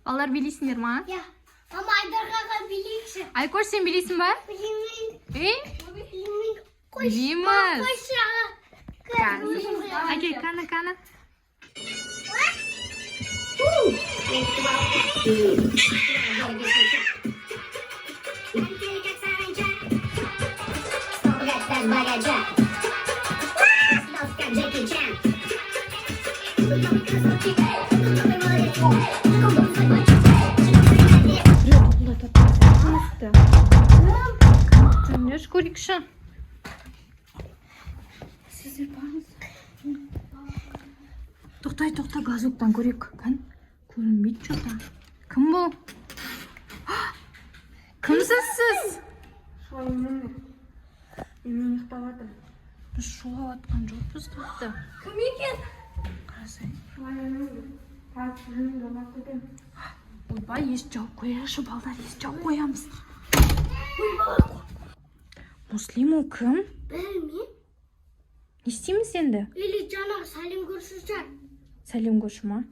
Балалар билейсіңдер ма? Ja. Mama Айдарғаға билейікші. Айкош, сен билейсің ба? Білеймін. Білейміз. Қойша. Әке, қаны. Конечно, көрейікші. Сіздер барыңыз. Тоқтай, газоктан көрейік. Көрінбейді жоқта. Кім бұл? Кімсіз сіз? Шуайымын. Мен ұйықтаватым. Біз шулап атқан жоқпыз тіпті. Кім екен? Қарасай. Шуайымын. Тартының домақ өтем. Ойбай, ес жауып қояшы, балдар, ес жауып қоямыз. Муслим ол кім? Білмеймін. Не істейміз енді? Или жаңағы сәлем көрсізжан. Сәлем көрші ма?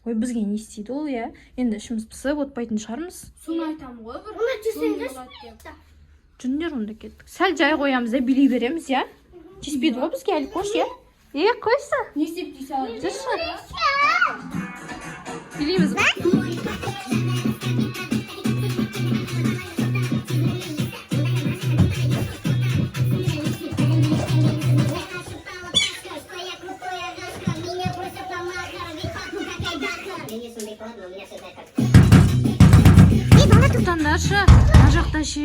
Ой, бізге не істейді ол, иә? Енді ішіміз пысып отпайтын шығармыз. Соны айтамын ғой бір. Оны тесеңдес. Жүндер онда кеттік. Сәл жай қоямыз да билей береміз, иә? Теспейді ғой бізге әлі қош, иә? Қойса. Не істеп дейсі алайын? Жүрші. Билейміз ба? Тұтандаршы, ана жақта ше,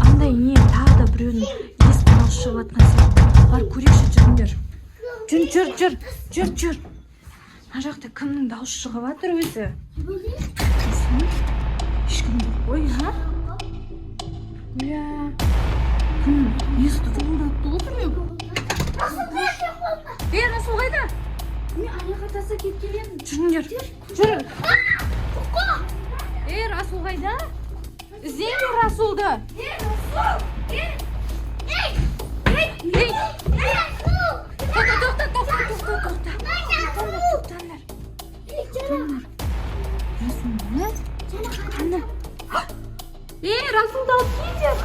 андай не, тағы да біреудің есіп дауысы шығып жатқан сияқты. Бар көреші жүріңдер. Жүр. Ана жақта кімнің дауысы шығып жатыр өзі? Ешкім жоқ қой, ха? Иә. Кім? Есікті қоңылдатты ғой біреу. Расул қайда? Мен аяға таса кеткен едім. Жүріңдер. Расул қайда? Іздеңдер Расулды. Расул! Тоқтаңдар. Расулды алып келіңдер.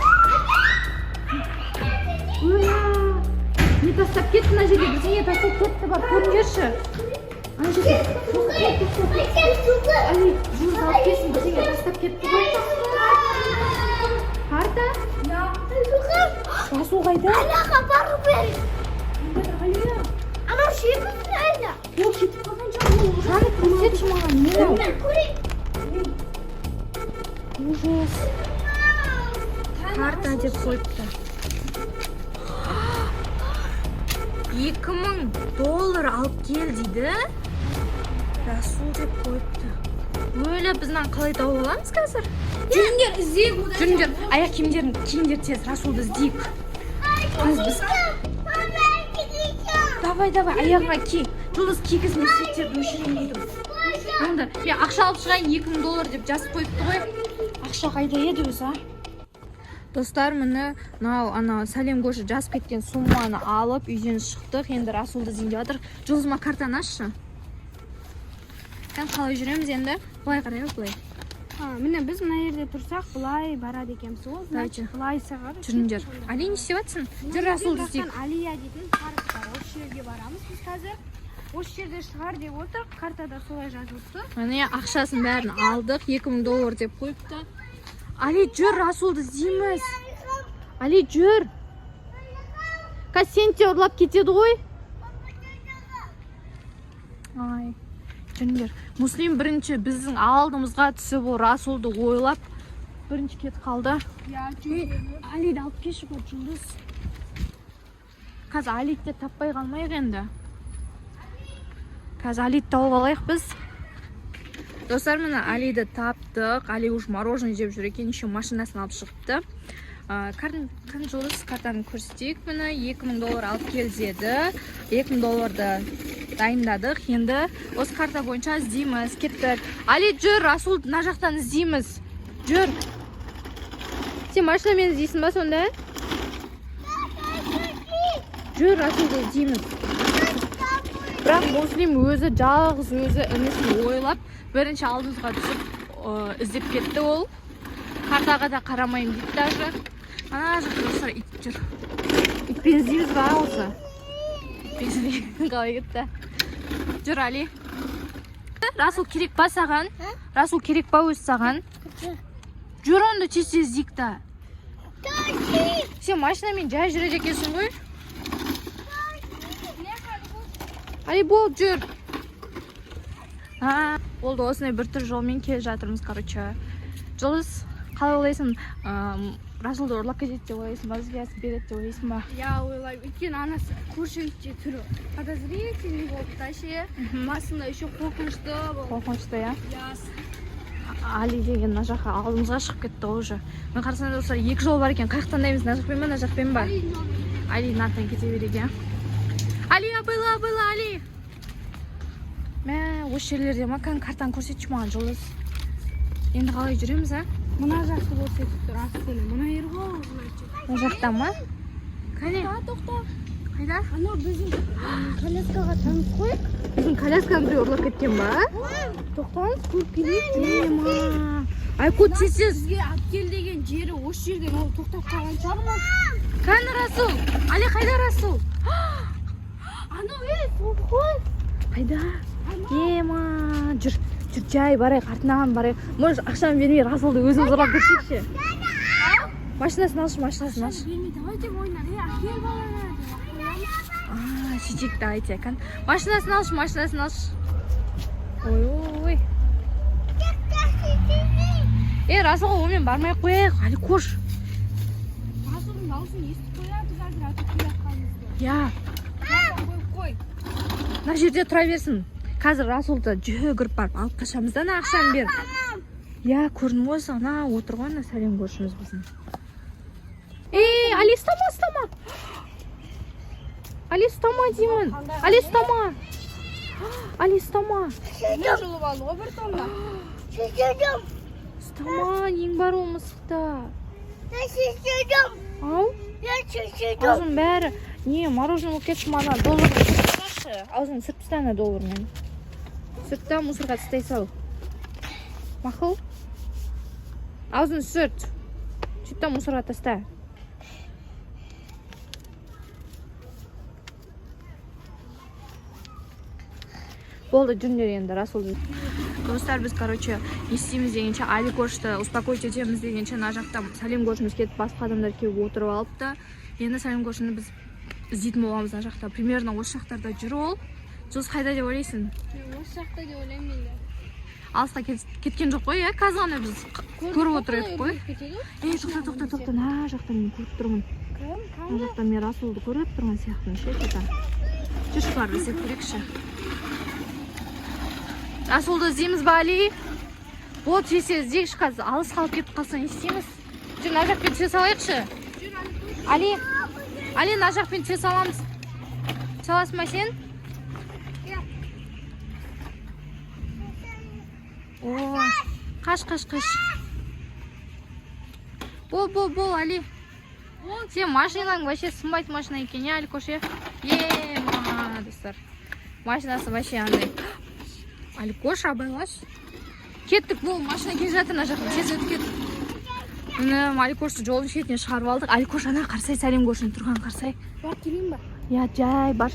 Не тастап кетті мына жерге, біздің не тастап кетті бар, көріңдерші. Ана жерге. Али, жүз алып келсін, біздің не тастап кетті ғой. Қарта? Расул қайда? Аляға бару бер. Алия. Анау шебіз әлі. Ол кетіп қалған жағын. Жаны көрсетші маған, не ау? Ужас. Карта деп қойыпты. $2000 алып кел дейді. Расул деп қойыпты. Өлі біздің қалай тауып аламыз қазір? Жүріңдер, іздейік. Жүріңдер, аяқ киімдер тез, Расулды іздейік. Біз. Давай, аяғыңа ки. Жұлдыз кигізін есеттерді өшірейін едім. Онда, мен ақша алып шығайын $2000 деп жазып қойыпты ғой. Ақша қайда еді өзі, а? Достар, міне, ана сәлем көрші жазып кеткен сумманы алып, үйден шықтық. Енді Расулды іздейін деп жатыр. Жұлдызыма картаны ашшы. Қалай жүреміз енді? Былай қарайық, былай. Міне біз мына жерде тұрсақ, былай барады екенбіз ғой. Значит, былай сағар. Жүріңдер. Али, не істеп жатсың? Жүр, Расулды іздейік. Алия дейтін парк бар. Осы жерге барамыз біз қазір. Осы жерде шығар деп отыр. Картада солай жазылыпты. Міне ақшасын бәрін алдық, $2000 деп қойыпты. Али, жүр, Расулды іздейміз. Али, жүр. Сен те ұрлап кетеді ғой. Ай, жүріңдер. Муслим бірінші біздің алдымызға түсіп, ол Расулды ойлап, бірінші кетіп қалды. Алиді алып кеші ғой, Жұлдыз. Қазір Алиді таппай қалмайық енді. Қазір Алиді тауып алайық біз. Достар, міне Алиді таптық. Али уж мороженое жеп жүр екен, еще машинасын алып шығыпты. Жұлдыз картаны көрсетейік. Міне $2000 алып кел деді. $2000 дайындадық. Енді осы карта бойынша іздейміз. Кеттік. Али, жүр, Расулды мына жақтан іздейміз. Жүр. Сен машинамен іздейсің ба сонда? Жүр, Расулды іздейміз. Бірақ Муслим өзі жалғыз өзі інісін ойлап Бірінші алдымызға түсіп іздеп кетті ол. Картаға да қарамайын дейді даже. Ана жақта достар ит жүр. Итпен іздейміз ба осы? Итпен іздейміз қалай кетті. Жүр, Али. Расул керек па саған? Расул керек па өз саған? Жүр онда тез іздейік та. Сен машинамен жай жүреді екенсің ғой? Али, бол, жүр. Болды, осындай бір түр жолмен келе жатырмыз, короче. Жұлдыз, қалай ойлайсың? Расулды ұрлап кетеді деп ойлайсың ба? Бізге береді деп ойлайсың ба? Я ойлаймын, өйткені анасы көршіңізде түрі подозрительный болып та ше. Басында еще қорқынышты болды. Қорқынышты, я? Али деген мына жаққа алдымызға шығып кетті уже. Мен қарасам достар, екі жол бар екен. Қай таңдаймыз? Мына жақпен ба, мына жақпен ба? Али нарттан кете береді, я? Али, абайла, Али! Мә, осы жерлерде ма? Картаны көрсетші маған, Жұлдыз. Енді қалай жүреміз, а? Мына жақты көрсетіп тұр, астыны. Мына ер ғой. Ол жақта ма? Қане? Тоқта. Қайда? Анау біздің коляскаға танып қойып. Біздің колясканы біреу ұрлап кеткен ба? Тоқтаңыз, көріп келейік. Ай, код сесіз. Бізге әпкел деген жері осы жерден ол тоқтап қалған шығар ма? Қане Расул? Али, қайда Расул? Анау қой. Қайда? Жүр жай барайық, артынан барайық. Может, ақшаны бермей Расулды өзіміз ұрлап кетсекші. Машинасын алшы. Бермей, давай деп ойнар, әкел баланы. Сөйтейік, давайте. Машинасын алшы. Ой. Расулға онымен бармай қояйық, Али, кош. Расулдың дауысын естіп қояды, қазір атып келатқанымызды. Я. Қой. Мына жерде тұра берсін. Қазір Расулды жүгіріп барып алып қашамыз да, ақшаны бер. Я, көрдің ғой, ана отыр ғой, сәлем көршіміз біздің. Али, ұстама. Али, ұстама деймін. Али, ұстама. Не жұлып алды ғой бір тонда. Ұстама, ең бар ол мысықты. Ау? Аузын бәрі. Не, мороженое болып кетші мана доллар. Аузын сүрт тастана доллармен. Сүртті мусорға тастай сал. Мақыл? Аузын сүрт. Сүртті мусорға таста. Болды, жүріндер енді, Расулды. Достар, біз, короче, естейміз дегенше, Али көршті успокоить етеміз дегенше, на жақта сәлем көршіміз кетіп, басқа адамдар келіп отырып алыпты. Енді сәлем көршіні біз іздейтін боламыз на жақта. Примерно осы жақтарда жүр ол. Жұлдыз қайда деп ойлайсың? Осы жақта деп ойлаймын мен де. Алыста кеткен жоқ қой, қазір ғана біз көріп отырайық қой. Тоқта, на жақта мен көріп тұрмын. На жақта мен Расулды көріп тұрған сияқтын ше, жүрші бар, іздеп көрекші. Расулды іздейміз ба, Али? Вот, жесе іздейікші қазір, алыс қалып кетіп қалсан естейміз. Жүр, на жақпен түсе салайықшы. Али, на жақпен түсе саламыз. Саласың ба сен? О, қаш. Бол, Али. Сен машинаң вообще сынбайтын машина екен, Али көше. Достар. Машинасы вообще андай. Али көш, абайлаш. Кеттік, бол, машина келе жатыр, на жақын, тез өтіп кеттік. Али көшті жолын шетіне шығарып алдық. Али көш, ана қарсай, сәлем көршін тұрған қарсай. Бар, келейін ба? Я, жай, бар.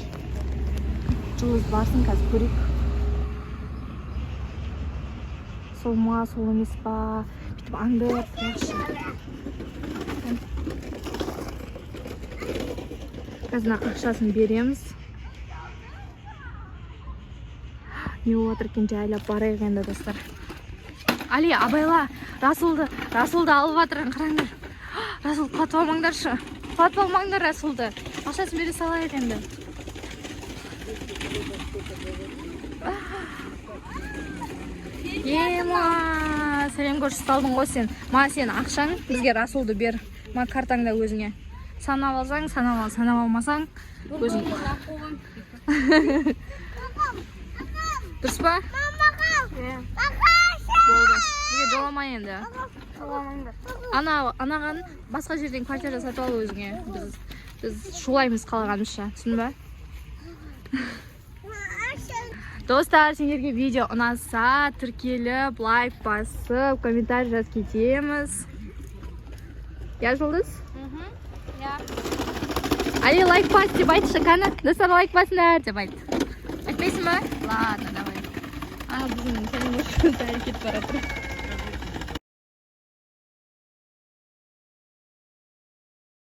Жұлдыз барсын, қазір көрейік. Сол ма, сол емес па. Бүйтіп аңдып тұрақшы. Қазір ақшасын береміз. Не отыр екен, жайлап барайық енді, достар. Али, абайла, Расулды алып атырған, қараңдар. Расул, құлатып алмаңдаршы. Құлатып алмаңдар Расулды. Ақшасын бере салайық енді. Сәлем көрші салдың ғой сен. Ма сен ақшаң, бізге Расулды бер. Ма картаңда өзіңе. Санап алсаң, санап алмасаң, өзің. Дұрыс па? Болды. Бізге жоламай енді. Анаған басқа жерден квартира сатып алу өзіңе. Біз шулаймыз қалағанымызша. Түсін ба? Достар, сендерге видео ұнаса, тіркеліп, лайк басып, комментарий жазып кетеміз. Я Жұлдыз? Али, лайк бас деп айтшы, қаны. Достар, лайк басыңдар деп айт. Айтпайсың ба? Ладно, давай. Біздің сәлем өші әрекет барады.